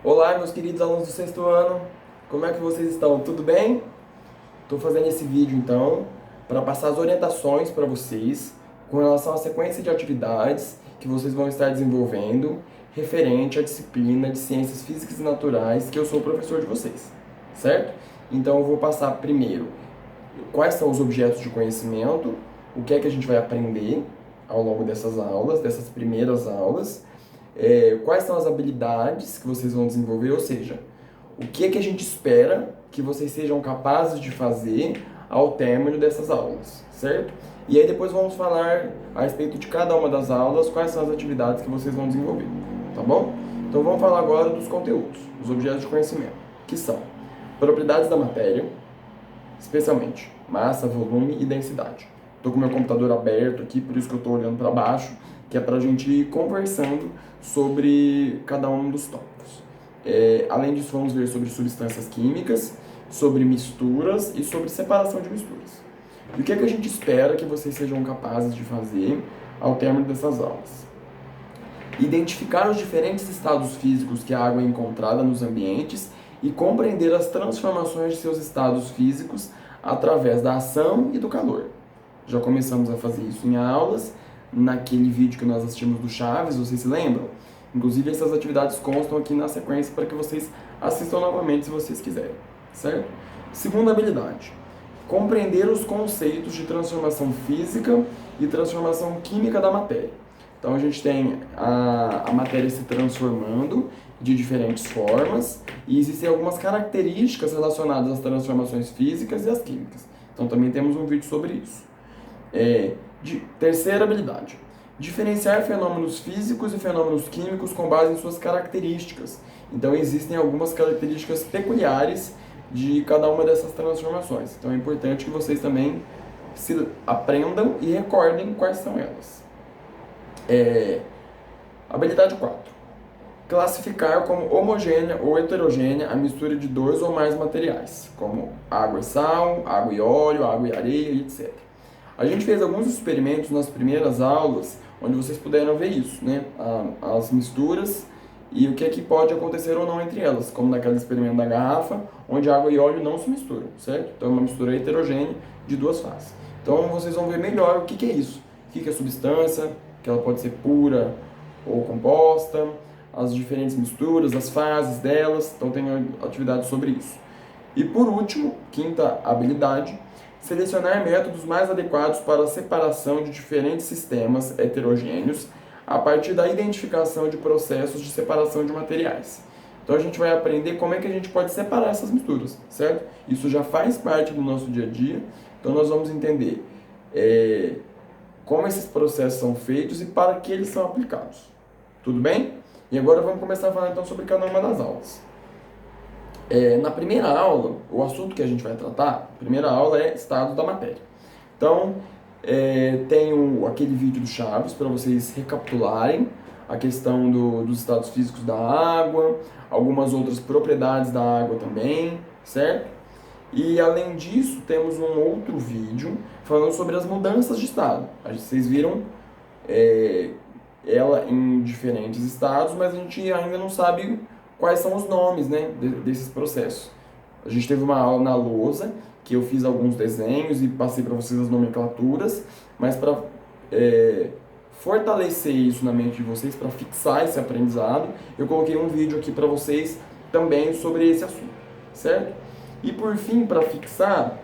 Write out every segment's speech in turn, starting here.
Olá, meus queridos alunos do sexto ano, como é que vocês estão? Tudo bem? Estou fazendo esse vídeo então para passar as orientações para vocês com relação à sequência de atividades que vocês vão estar desenvolvendo referente à disciplina de Ciências Físicas e Naturais que eu sou o professor de vocês, certo? Então eu vou passar primeiro quais são os objetos de conhecimento, o que é que a gente vai aprender ao longo dessas aulas, dessas primeiras aulas, quais são as habilidades que vocês vão desenvolver, ou seja, o que é que a gente espera que vocês sejam capazes de fazer ao término dessas aulas, certo? E aí depois vamos falar a respeito de cada uma das aulas, quais são as atividades que vocês vão desenvolver, tá bom? Então vamos falar agora dos conteúdos, dos objetos de conhecimento, que são propriedades da matéria, especialmente massa, volume e densidade. Estou com meu computador aberto aqui, por isso que eu estou olhando para baixo, que é para a gente ir conversando sobre cada um dos tópicos. Além disso, vamos ver sobre substâncias químicas, sobre misturas e sobre separação de misturas. E o que é que a gente espera que vocês sejam capazes de fazer ao término dessas aulas? Identificar os diferentes estados físicos que a água é encontrada nos ambientes e compreender as transformações de seus estados físicos através da ação e do calor. Já começamos a fazer isso em aulas, naquele vídeo que nós assistimos do Chaves, vocês se lembram? Inclusive essas atividades constam aqui na sequência para que vocês assistam novamente se vocês quiserem, certo? Segunda habilidade, compreender os conceitos de transformação física e transformação química da matéria. Então a gente tem a matéria se transformando de diferentes formas e existem algumas características relacionadas às transformações físicas e às químicas. Então também temos um vídeo sobre isso. Terceira habilidade, diferenciar fenômenos físicos e fenômenos químicos com base em suas características. Então existem algumas características peculiares de cada uma dessas transformações. Então é importante que vocês também se aprendam e recordem quais são elas. Habilidade 4. Classificar como homogênea ou heterogênea a mistura de dois ou mais materiais, como água e sal, água e óleo, água e areia, etc. A gente fez alguns experimentos nas primeiras aulas, onde vocês puderam ver isso, né? As misturas e o que é que pode acontecer ou não entre elas, como naquele experimento da garrafa, onde água e óleo não se misturam, certo? Então é uma mistura heterogênea de duas fases. Então vocês vão ver melhor o que é isso, o que é substância, que ela pode ser pura ou composta, as diferentes misturas, as fases delas, então tem atividade sobre isso. E por último, quinta habilidade, selecionar métodos mais adequados para a separação de diferentes sistemas heterogêneos a partir da identificação de processos de separação de materiais. Então a gente vai aprender como é que a gente pode separar essas misturas, certo? Isso já faz parte do nosso dia a dia, então nós vamos entender como esses processos são feitos e para que eles são aplicados. Tudo bem? E agora vamos começar a falar então sobre cada uma das aulas. Na primeira aula, o assunto que a gente vai tratar, a primeira aula é estado da matéria. Então, tem aquele vídeo do Chaves para vocês recapitularem a questão dos estados físicos da água, algumas outras propriedades da água também, certo? E além disso, temos um outro vídeo falando sobre as mudanças de estado. Vocês viram ela em diferentes estados, mas a gente ainda não sabe quais são os nomes, né, desses processos. A gente teve uma aula na lousa, que eu fiz alguns desenhos e passei para vocês as nomenclaturas, mas para fortalecer isso na mente de vocês, para fixar esse aprendizado, eu coloquei um vídeo aqui para vocês também sobre esse assunto, certo? E por fim, para fixar,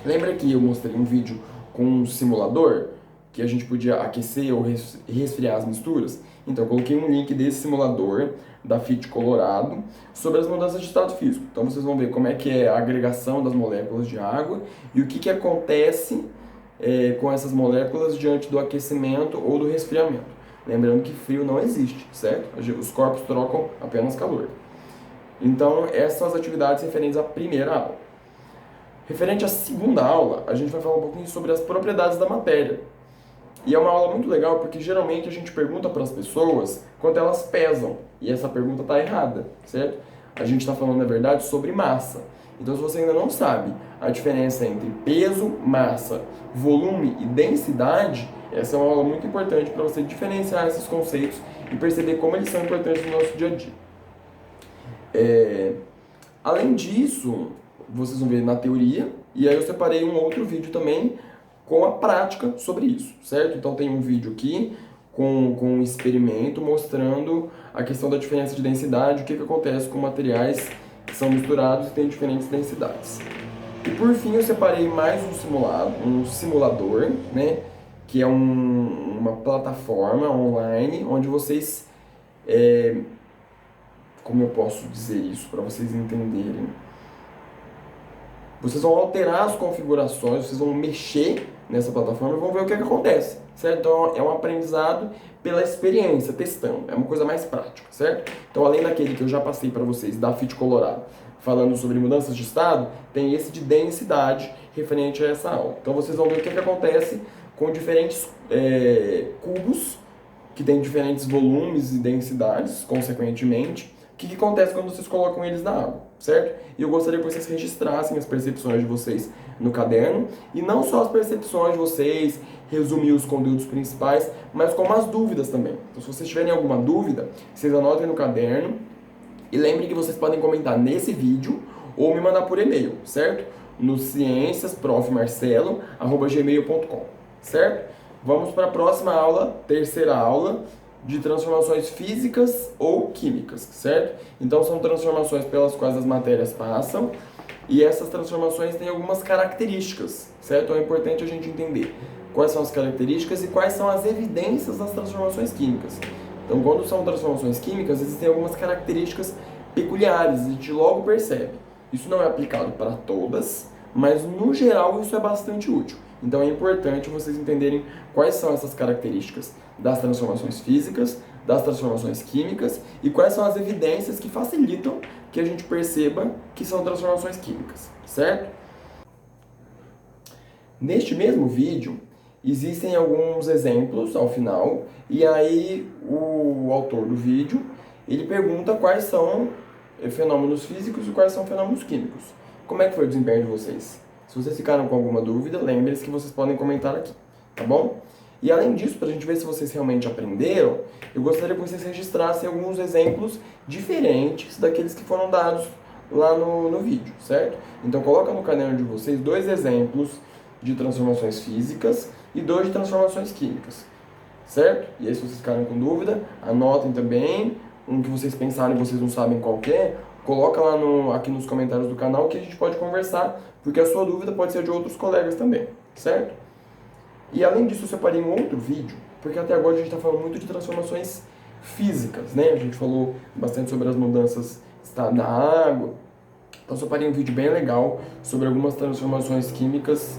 lembra que eu mostrei um vídeo com um simulador, que a gente podia aquecer ou resfriar as misturas? Então eu coloquei um link desse simulador da FIT Colorado sobre as mudanças de estado físico. Então vocês vão ver como é que é a agregação das moléculas de água e o que acontece com essas moléculas diante do aquecimento ou do resfriamento. Lembrando que frio não existe, certo? Os corpos trocam apenas calor. Então essas são as atividades referentes à primeira aula. Referente à segunda aula, a gente vai falar um pouquinho sobre as propriedades da matéria. E é uma aula muito legal porque geralmente a gente pergunta para as pessoas quanto elas pesam. E essa pergunta está errada, certo? A gente está falando, na verdade, sobre massa. Então, se você ainda não sabe a diferença entre peso, massa, volume e densidade, essa é uma aula muito importante para você diferenciar esses conceitos e perceber como eles são importantes no nosso dia a dia. Além disso, vocês vão ver na teoria, e aí eu separei um outro vídeo também com a prática sobre isso, certo? Então tem um vídeo aqui com um experimento mostrando a questão da diferença de densidade, o que acontece com materiais que são misturados e têm diferentes densidades. E por fim eu separei mais um simulador, né? Que é uma plataforma online onde vocês, como eu posso dizer isso para vocês entenderem? Vocês vão alterar as configurações, vocês vão mexer nessa plataforma e vão ver o que acontece, certo? Então é um aprendizado pela experiência, testando, é uma coisa mais prática, certo? Então além daquele que eu já passei para vocês da FIT Colorado, falando sobre mudanças de estado, tem esse de densidade referente a essa aula. Então vocês vão ver o que acontece com diferentes cubos, que têm diferentes volumes e densidades, consequentemente. O que acontece quando vocês colocam eles na água, certo? E eu gostaria que vocês registrassem as percepções de vocês no caderno, e não só as percepções de vocês, resumir os conteúdos principais, mas como as dúvidas também. Então se vocês tiverem alguma dúvida, vocês anotem no caderno, e lembrem que vocês podem comentar nesse vídeo ou me mandar por e-mail, certo? No cienciasprofmarcelo@gmail.com, certo? Vamos para a próxima aula, terceira aula, de transformações físicas ou químicas, certo? Então são transformações pelas quais as matérias passam, e essas transformações têm algumas características, certo? Então é importante a gente entender quais são as características e quais são as evidências das transformações químicas. Então, quando são transformações químicas, existem algumas características peculiares, a gente logo percebe. Isso não é aplicado para todas, mas no geral isso é bastante útil. Então é importante vocês entenderem quais são essas características das transformações físicas, das transformações químicas e quais são as evidências que facilitam que a gente perceba que são transformações químicas, certo? Neste mesmo vídeo, existem alguns exemplos ao final, e aí o autor do vídeo, ele pergunta quais são fenômenos físicos e quais são fenômenos químicos. Como é que foi o desempenho de vocês? Se vocês ficaram com alguma dúvida, lembrem-se que vocês podem comentar aqui, tá bom? E além disso, para a gente ver se vocês realmente aprenderam, eu gostaria que vocês registrassem alguns exemplos diferentes daqueles que foram dados lá no vídeo, certo? Então coloca no caderno de vocês 2 exemplos de transformações físicas e 2 de transformações químicas, certo? E aí se vocês ficarem com dúvida, anotem também, um que vocês pensarem e vocês não sabem qual que é, coloca lá aqui nos comentários do canal que a gente pode conversar, porque a sua dúvida pode ser de outros colegas também, certo? E além disso eu separei um outro vídeo, porque até agora a gente está falando muito de transformações físicas, né? A gente falou bastante sobre as mudanças da água, então eu separei um vídeo bem legal sobre algumas transformações químicas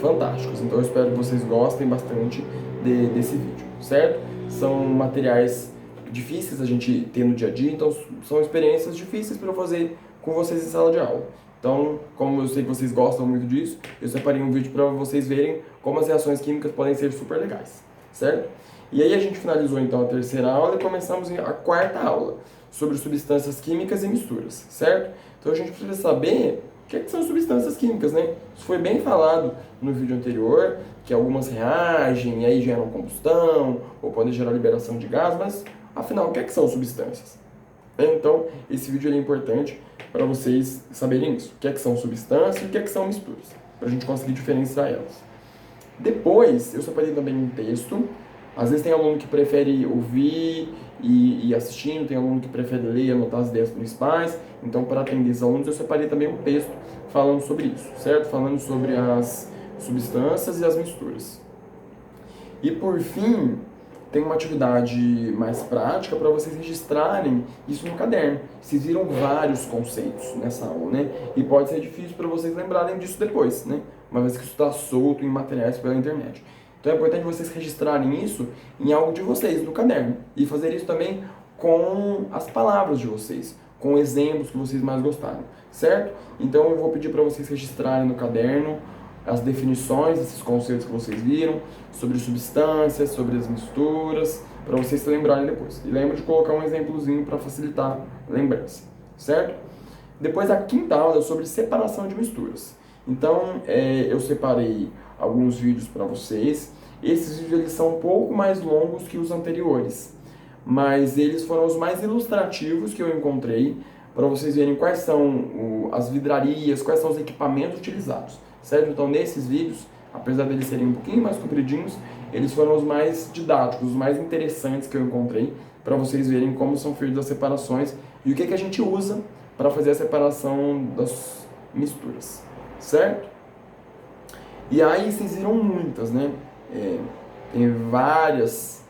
fantásticos. Então eu espero que vocês gostem bastante desse vídeo, certo? São materiais difíceis a gente ter no dia a dia, então são experiências difíceis para eu fazer com vocês em sala de aula. Então, como eu sei que vocês gostam muito disso, eu separei um vídeo para vocês verem como as reações químicas podem ser super legais, certo? E aí a gente finalizou então a terceira aula e começamos a quarta aula, sobre substâncias químicas e misturas, certo? Então a gente precisa saber o que são substâncias químicas, né? Isso foi bem falado no vídeo anterior, que algumas reagem e aí geram combustão, ou podem gerar liberação de gás, mas afinal, o que são substâncias? Então, esse vídeo é importante para vocês saberem isso. O que são substâncias e o que são misturas, para a gente conseguir diferenciar elas. Depois, eu separei também um texto. Às vezes tem aluno que prefere ouvir e assistindo, tem aluno que prefere ler e anotar as ideias principais. Então, para atender esses alunos, eu separei também um texto falando sobre isso, certo? Falando sobre as substâncias e as misturas. E por fim, tem uma atividade mais prática para vocês registrarem isso no caderno. Vocês viram vários conceitos nessa aula, né? E pode ser difícil para vocês lembrarem disso depois, né? Uma vez que isso está solto em materiais pela internet. Então é importante vocês registrarem isso em algo de vocês, no caderno. E fazer isso também com as palavras de vocês, com exemplos que vocês mais gostaram, certo? Então eu vou pedir para vocês registrarem no caderno as definições desses conceitos que vocês viram, sobre substâncias, sobre as misturas, para vocês se lembrarem depois. E lembra de colocar um exemplozinho para facilitar a lembrança, certo? Depois a quinta aula é sobre separação de misturas. Então eu separei alguns vídeos para vocês. Esses vídeos eles são um pouco mais longos que os anteriores, mas eles foram os mais ilustrativos que eu encontrei para vocês verem quais são as vidrarias, quais são os equipamentos utilizados, certo? Então, nesses vídeos, apesar deles serem um pouquinho mais compridinhos, eles foram os mais didáticos, os mais interessantes que eu encontrei, para vocês verem como são feitas as separações e o que a gente usa para fazer a separação das misturas, certo? E aí vocês viram muitas, né? Tem vários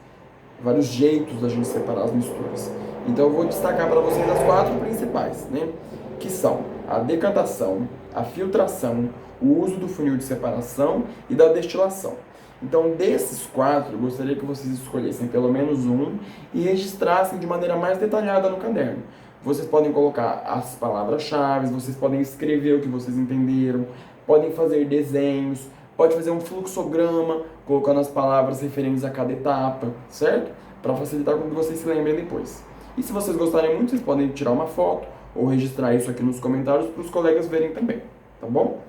jeitos da gente separar as misturas. Então eu vou destacar para vocês as 4 principais, né? Que são a decantação, a filtração, o uso do funil de separação e da destilação. Então, desses 4, eu gostaria que vocês escolhessem pelo menos um e registrassem de maneira mais detalhada no caderno. Vocês podem colocar as palavras-chave, vocês podem escrever o que vocês entenderam, podem fazer desenhos, pode fazer um fluxograma, colocando as palavras referentes a cada etapa, certo? Para facilitar com que vocês se lembrem depois. E se vocês gostarem muito, vocês podem tirar uma foto ou registrar isso aqui nos comentários para os colegas verem também, tá bom?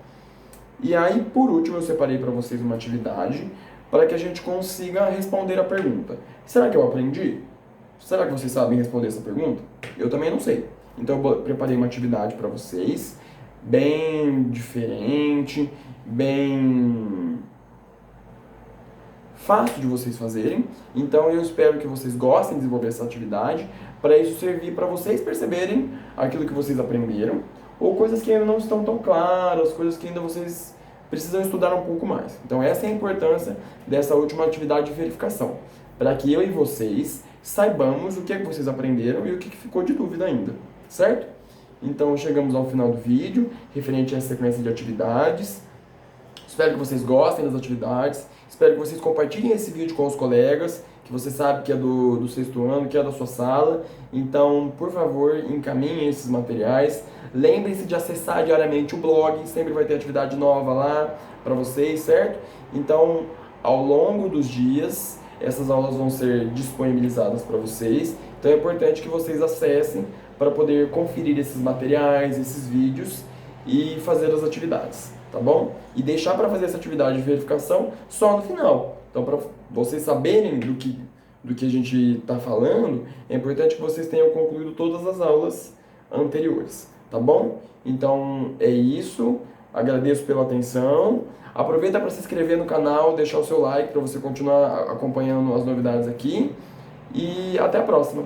E aí, por último, eu separei para vocês uma atividade para que a gente consiga responder a pergunta: será que eu aprendi? Será que vocês sabem responder essa pergunta? Eu também não sei. Então eu preparei uma atividade para vocês, bem diferente, bem fácil de vocês fazerem. Então eu espero que vocês gostem de desenvolver essa atividade, para isso servir para vocês perceberem aquilo que vocês aprenderam, ou coisas que ainda não estão tão claras, coisas que ainda vocês precisam estudar um pouco mais. Então essa é a importância dessa última atividade de verificação, para que eu e vocês saibamos o que é que vocês aprenderam e o que ficou de dúvida ainda, certo? Então chegamos ao final do vídeo, referente a essa sequência de atividades. Espero que vocês gostem das atividades, espero que vocês compartilhem esse vídeo com os colegas, que você sabe que é do 6º ano, que é da sua sala. Então, por favor, encaminhem esses materiais. Lembrem-se de acessar diariamente o blog, sempre vai ter atividade nova lá para vocês, certo? Então, ao longo dos dias, essas aulas vão ser disponibilizadas para vocês. Então é importante que vocês acessem para poder conferir esses materiais, esses vídeos e fazer as atividades, tá bom? E deixar para fazer essa atividade de verificação só no final. Então, para vocês saberem do que a gente está falando, é importante que vocês tenham concluído todas as aulas anteriores, tá bom? Então, é isso. Agradeço pela atenção. Aproveita para se inscrever no canal, deixar o seu like para você continuar acompanhando as novidades aqui. E até a próxima!